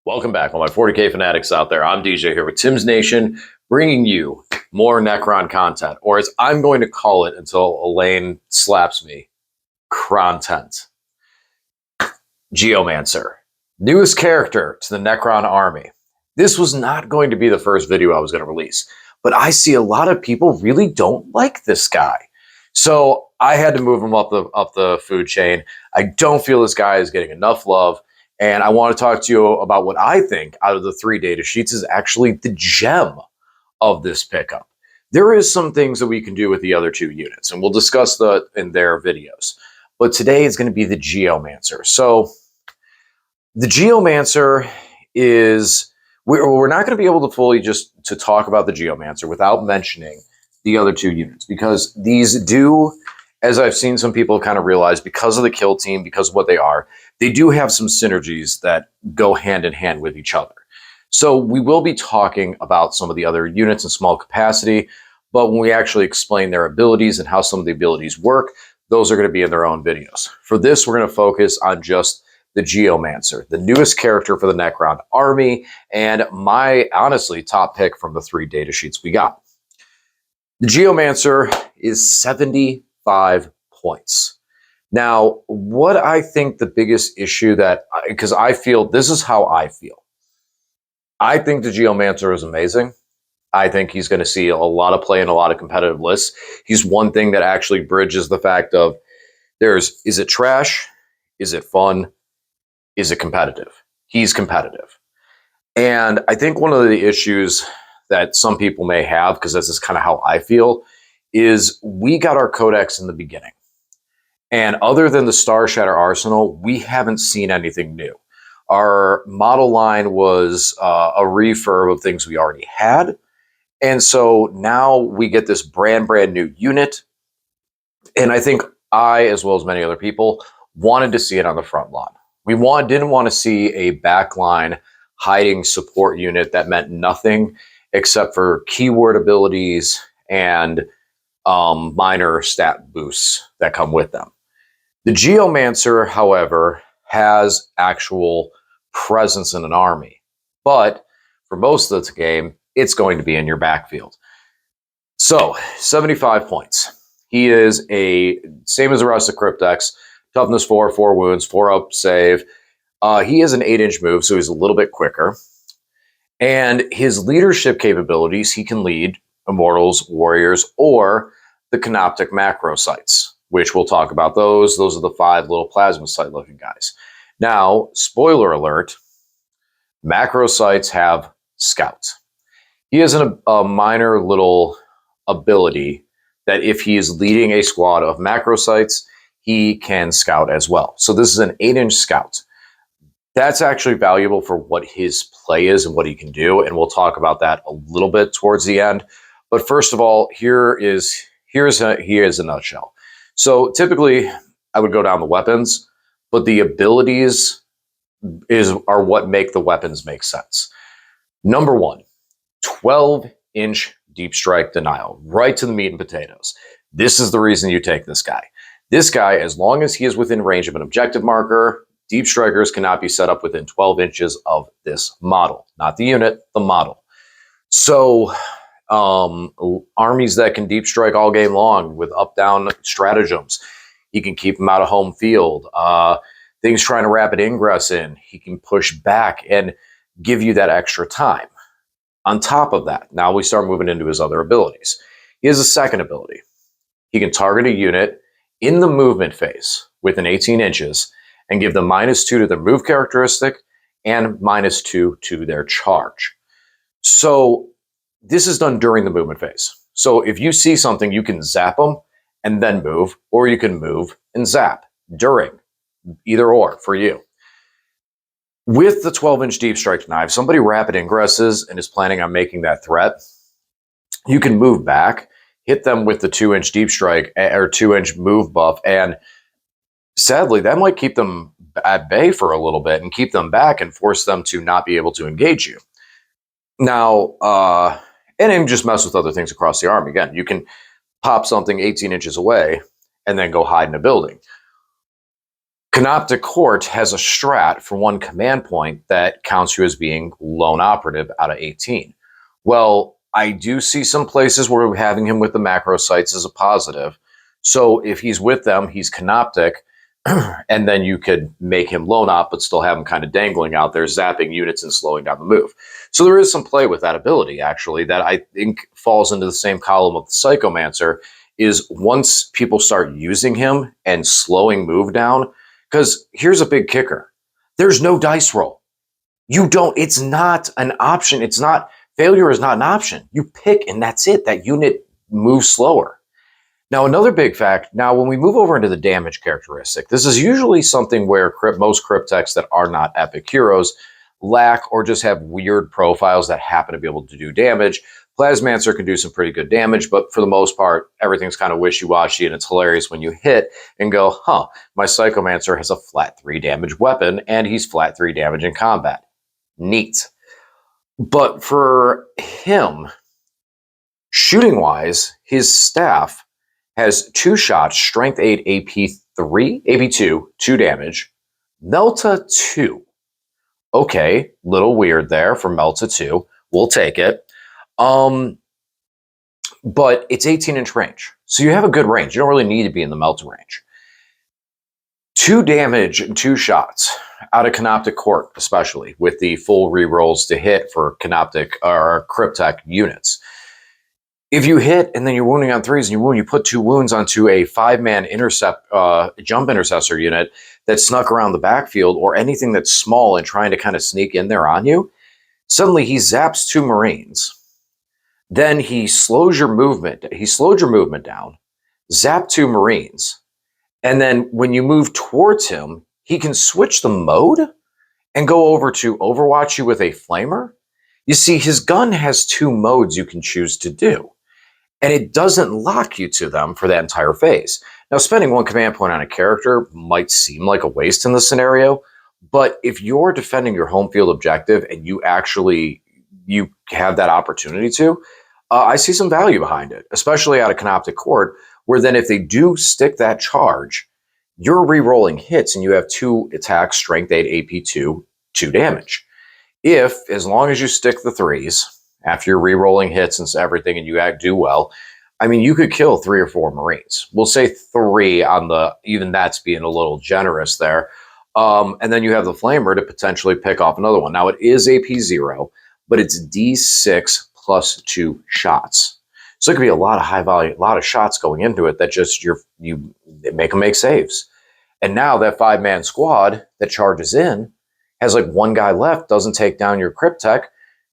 Welcome back, all my 40K fanatics out there. I'm DJ here with Tim's Nation, bringing you more Necron content, or as I'm going to call it until Elaine slaps me, Crontent. Geomancer, newest character to the Necron army. This was not going to be the first video I was going to release, but I see a lot of people really don't like this guy. So I had to move him up the food chain. I don't feel this guy is getting enough love. And I want to talk to you about what I think out of the 3 data sheets is actually the gem of this pickup. There is some things that we can do with the other 2 units, and we'll discuss that in their videos. But today is going to be the Geomancer. So the Geomancer is, we're not going to be able to fully just to talk about the Geomancer without mentioning the other 2 units, because these do, as I've seen some people kind of realize, because of the kill team, because of what they do have some synergies that go hand in hand with each other. So we will be talking about some of the other units in small capacity, but when we actually explain their abilities and how some of the abilities work, those are going to be in their own videos. For this, we're going to focus on just the Geomancer, the newest character for the Necron army, and my, honestly, top pick from the 3 data sheets we got. The Geomancer is 75 points. Now, what I think the biggest issue because I feel, this is how I feel. I think the Geomancer is amazing. I think he's going to see a lot of play in a lot of competitive lists. He's one thing that actually bridges the fact of is it trash? Is it fun? Is it competitive? He's competitive. And I think one of the issues that some people may have, because this is kind of how I feel, is we got our codex in the beginning. And other than the Star Shatter Arsenal, we haven't seen anything new. Our model line was a refurb of things we already had. And so now we get this brand new unit. And I think I, as well as many other people, wanted to see it on the front lawn. We didn't want to see a backline hiding support unit that meant nothing except for keyword abilities and minor stat boosts that come with them. The Geomancer, however, has actual presence in an army, but for most of the game, it's going to be in your backfield. So, 75 points. He is same as the rest of Cryptex, toughness 4, 4 wounds, 4 up save. He is an 8-inch move, so he's a little bit quicker. And his leadership capabilities, he can lead Immortals, Warriors, or the Canoptic macro sites, which we'll talk about those. Those are the 5 little plasma site looking guys. Now, spoiler alert, macro sites have scouts. He has a minor little ability that if he is leading a squad of macro sites, he can scout as well. So this is an 8-inch scout. That's actually valuable for what his play is and what he can do, and we'll talk about that a little bit towards the end. But first of all, here is a nutshell. So typically, I would go down the weapons, but the abilities are what make the weapons make sense. Number 1, 12-inch deep strike denial, right to the meat and potatoes. This is the reason you take this guy. This guy, as long as he is within range of an objective marker, deep strikers cannot be set up within 12 inches of this model. Not the unit, the model. So armies that can deep strike all game long with up-down stratagems, he can keep them out of home field. Things trying to rapid ingress in, he can push back and give you that extra time. On top of that, now we start moving into his other abilities. He has a second ability. He can target a unit in the movement phase within 18 inches and give them -2 to their move characteristic and -2 to their charge. So this is done during the movement phase. So if you see something, you can zap them and then move, or you can move and zap during, either or for you. With the 12-inch deep strike knife, somebody rapid ingresses and is planning on making that threat, you can move back, hit them with the 2-inch deep strike or 2-inch move buff, and sadly, that might keep them at bay for a little bit and keep them back and force them to not be able to engage you. Now, and then just mess with other things across the arm. Again, you can pop something 18 inches away and then go hide in a building. Canoptic Court has a strat for one command point that counts you as being lone operative out of 18. Well, I do see some places where having him with the macro sites is a positive. So if he's with them, he's canoptic, and then you could make him lone op, but still have him kind of dangling out there, zapping units and slowing down the move. So there is some play with that ability, actually, that I think falls into the same column of the Psychomancer, is once people start using him and slowing move down, because here's a big kicker. There's no dice roll. You don't, it's not an option. It's not, failure is not an option. You pick and that's it. That unit moves slower. Now, another big fact, now when we move over into the damage characteristic, this is usually something where most cryptechs that are not epic heroes lack or just have weird profiles that happen to be able to do damage. Plasmancer can do some pretty good damage, but for the most part, everything's kind of wishy-washy, and it's hilarious when you hit and go, huh, my Psychomancer has a flat 3 damage weapon, and he's flat 3 damage in combat. Neat. But for him, shooting-wise, his staff has 2 shots, strength 8, AP2, 2 damage, Melta 2. Okay, little weird there for Melta 2. We'll take it. But it's 18-inch range. So you have a good range. You don't really need to be in the Melta range. 2 damage and 2 shots out of Canoptic Court, especially with the full rerolls to hit for Canoptic or Cryptech units. If you hit and then you're wounding on 3s and you wound, you put 2 wounds onto a 5-man jump intercessor unit that snuck around the backfield, or anything that's small and trying to kind of sneak in there on you, suddenly he zaps 2 Marines. Then he slows your movement. He slowed your movement down, zap 2 Marines. And then when you move towards him, he can switch the mode and go over to overwatch you with a flamer. You see, his gun has 2 modes you can choose to do, and it doesn't lock you to them for that entire phase. Now, spending 1 command point on a character might seem like a waste in this scenario, but if you're defending your home field objective and you have that opportunity to, I see some value behind it, especially out of Canoptic Court, where then if they do stick that charge, you're re-rolling hits and you have 2 attacks, strength 8, AP2, 2 damage. If, as long as you stick the 3s, after you're re-rolling hits and everything and you do well, I mean, you could kill 3 or 4 Marines. We'll say 3 on the, even that's being a little generous there. And then you have the Flamer to potentially pick off another one. Now, it is AP0, but it's D6 plus 2 shots. So it could be a lot of high value, a lot of shots going into it that just you make them make saves. And now that 5-man squad that charges in has like 1 guy left, doesn't take down your Cryptech,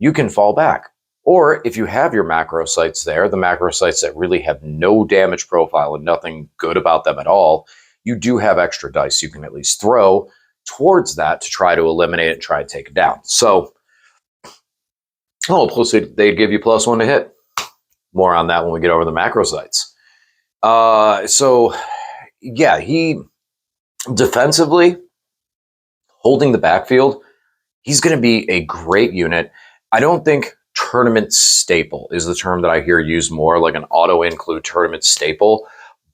you can fall back. Or if you have your macro sites there, the macro sites that really have no damage profile and nothing good about them at all, you do have extra dice you can at least throw towards that to try to eliminate it and try to take it down. So, plus they give you +1 to hit. More on that when we get over the macro sites. So, yeah, he defensively, holding the backfield, he's going to be a great unit. I don't think tournament staple is the term that I hear used more, like an auto-include tournament staple,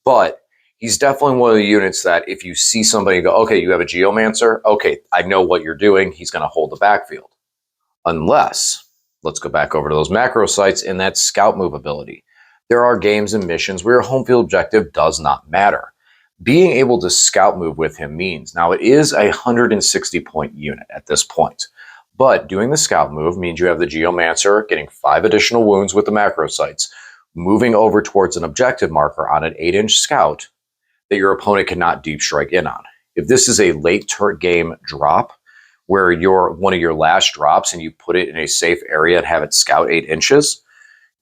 but he's definitely one of the units that if you see somebody go, okay, you have a Geomancer, okay, I know what you're doing, he's going to hold the backfield. Unless, let's go back over to those macro sites and that scout move ability. There are games and missions where your home field objective does not matter. Being able to scout move with him means, now it is a 160-point unit at this point, but doing the scout move means you have the Geomancer getting 5 additional wounds with the macro sites, moving over towards an objective marker on an 8-inch scout that your opponent cannot deep strike in on. If this is a late game drop, where you're one of your last drops and you put it in a safe area and have it scout 8 inches,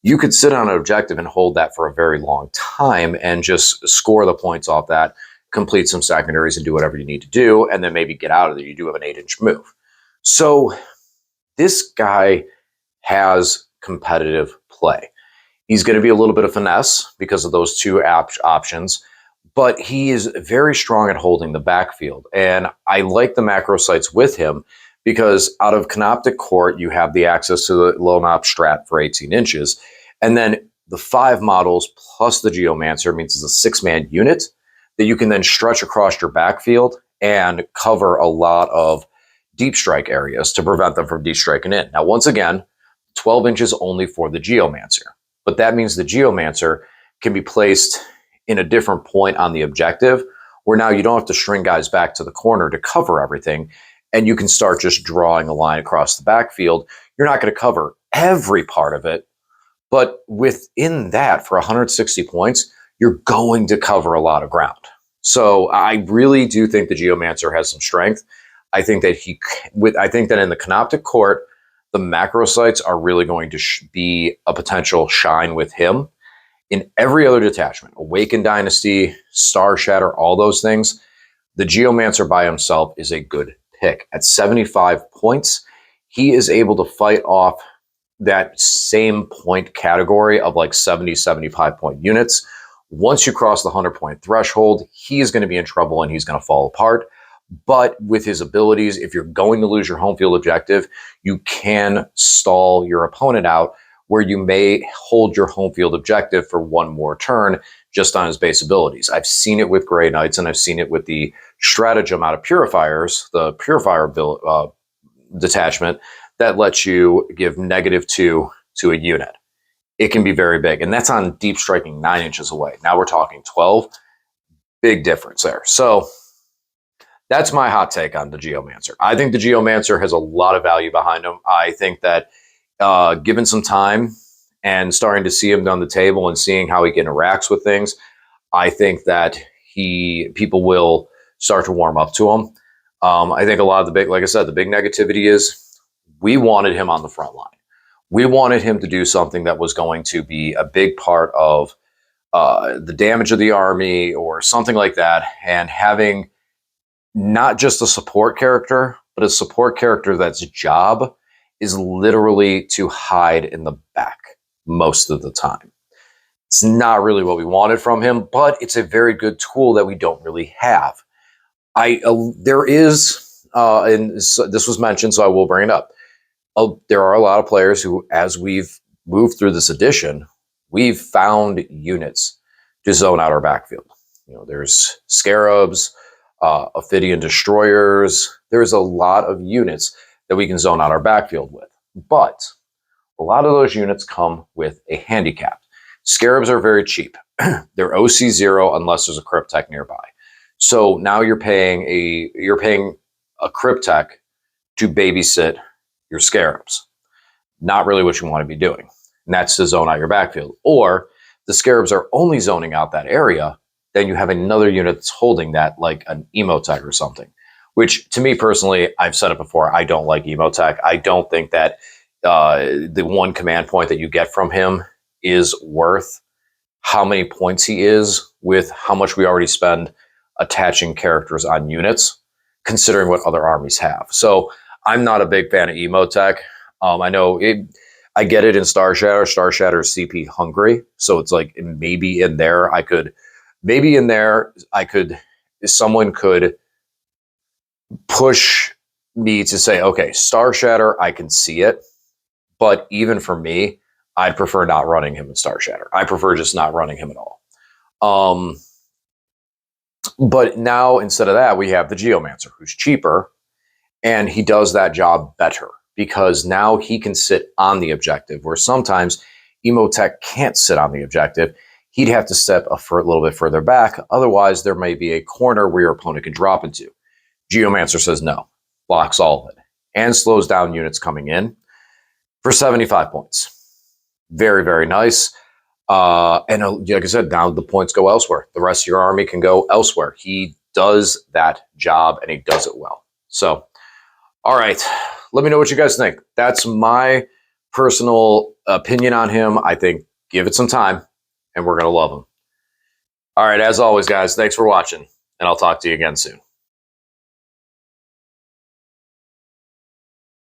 you could sit on an objective and hold that for a very long time and just score the points off that, complete some secondaries and do whatever you need to do, and then maybe get out of there. You do have an 8-inch move. So this guy has competitive play. He's going to be a little bit of finesse because of those 2 options, but he is very strong at holding the backfield. And I like the macro sites with him because out of Canoptic Court, you have the access to the lone op strat for 18 inches. And then the 5 models plus the Geomancer means it's a 6-man unit that you can then stretch across your backfield and cover a lot of deep strike areas to prevent them from deep striking in. Now, once again, 12 inches only for the Geomancer, but that means the Geomancer can be placed in a different point on the objective where now you don't have to string guys back to the corner to cover everything, and you can start just drawing a line across the backfield. You're not going to cover every part of it, but within that, for 160 points, you're going to cover a lot of ground. So I really do think the Geomancer has some strength. I think that I think that in the Canoptic Court, the macro sites are really going to be a potential shine with him. In every other detachment, Awakened Dynasty, Star Shatter, all those things, the Geomancer by himself is a good pick. At 75 points, he is able to fight off that same point category of like 70, 75 point units. Once you cross the 100 point threshold, he is going to be in trouble and he's going to fall apart. But with his abilities, if you're going to lose your home field objective, you can stall your opponent out where you may hold your home field objective for one more turn just on his base abilities. I've seen it with Grey Knights, and I've seen it with the stratagem out of Purifiers, the Purifier detachment that lets you give -2 to a unit. It can be very big, and that's on deep striking 9 inches away. Now we're talking 12. Big difference there. So that's my hot take on the Geomancer. I think the Geomancer has a lot of value behind him. I think that given some time and starting to see him on the table and seeing how he interacts with things, I think that people will start to warm up to him. I think a lot of the big, like I said, the big negativity is we wanted him on the front line. We wanted him to do something that was going to be a big part of the damage of the army or something like that, and having not just a support character, but a support character that's job is literally to hide in the back most of the time. It's not really what we wanted from him, but it's a very good tool that we don't really have. There is, and this was mentioned, so I will bring it up. There are a lot of players who, as we've moved through this edition, we've found units to zone out our backfield. You know, there's Scarabs, Ophidian Destroyers. There's a lot of units that we can zone out our backfield with. But a lot of those units come with a handicap. Scarabs are very cheap. They're OC0 unless there's a Cryptek nearby. So now you're paying a Cryptek to babysit your Scarabs. Not really what you want to be doing. And that's to zone out your backfield. Or the Scarabs are only zoning out that area, then you have another unit that's holding that, like an Emotech or something. Which, to me personally, I've said it before, I don't like Emotech. I don't think that the one command point that you get from him is worth how many points he is with how much we already spend attaching characters on units, considering what other armies have. So I'm not a big fan of Emotech. I know I get it in Star Shatter. Star Shatter is CP hungry, so it's like maybe in there someone could push me to say, okay, Star Shatter, I can see it. But even for me, I'd prefer not running him in Star Shatter. I prefer just not running him at all. But now, instead of that, we have the Geomancer, who's cheaper, and he does that job better because now he can sit on the objective, where sometimes Emotech can't sit on the objective. He'd have to step a little bit further back. Otherwise, there may be a corner where your opponent can drop into. Geomancer says no, blocks all of it, and slows down units coming in for 75 points. Very, very nice. And like I said, now the points go elsewhere. The rest of your army can go elsewhere. He does that job, and he does it well. So, all right, let me know what you guys think. That's my personal opinion on him. I think give it some time, and we're going to love him. All right, as always, guys, thanks for watching, and I'll talk to you again soon.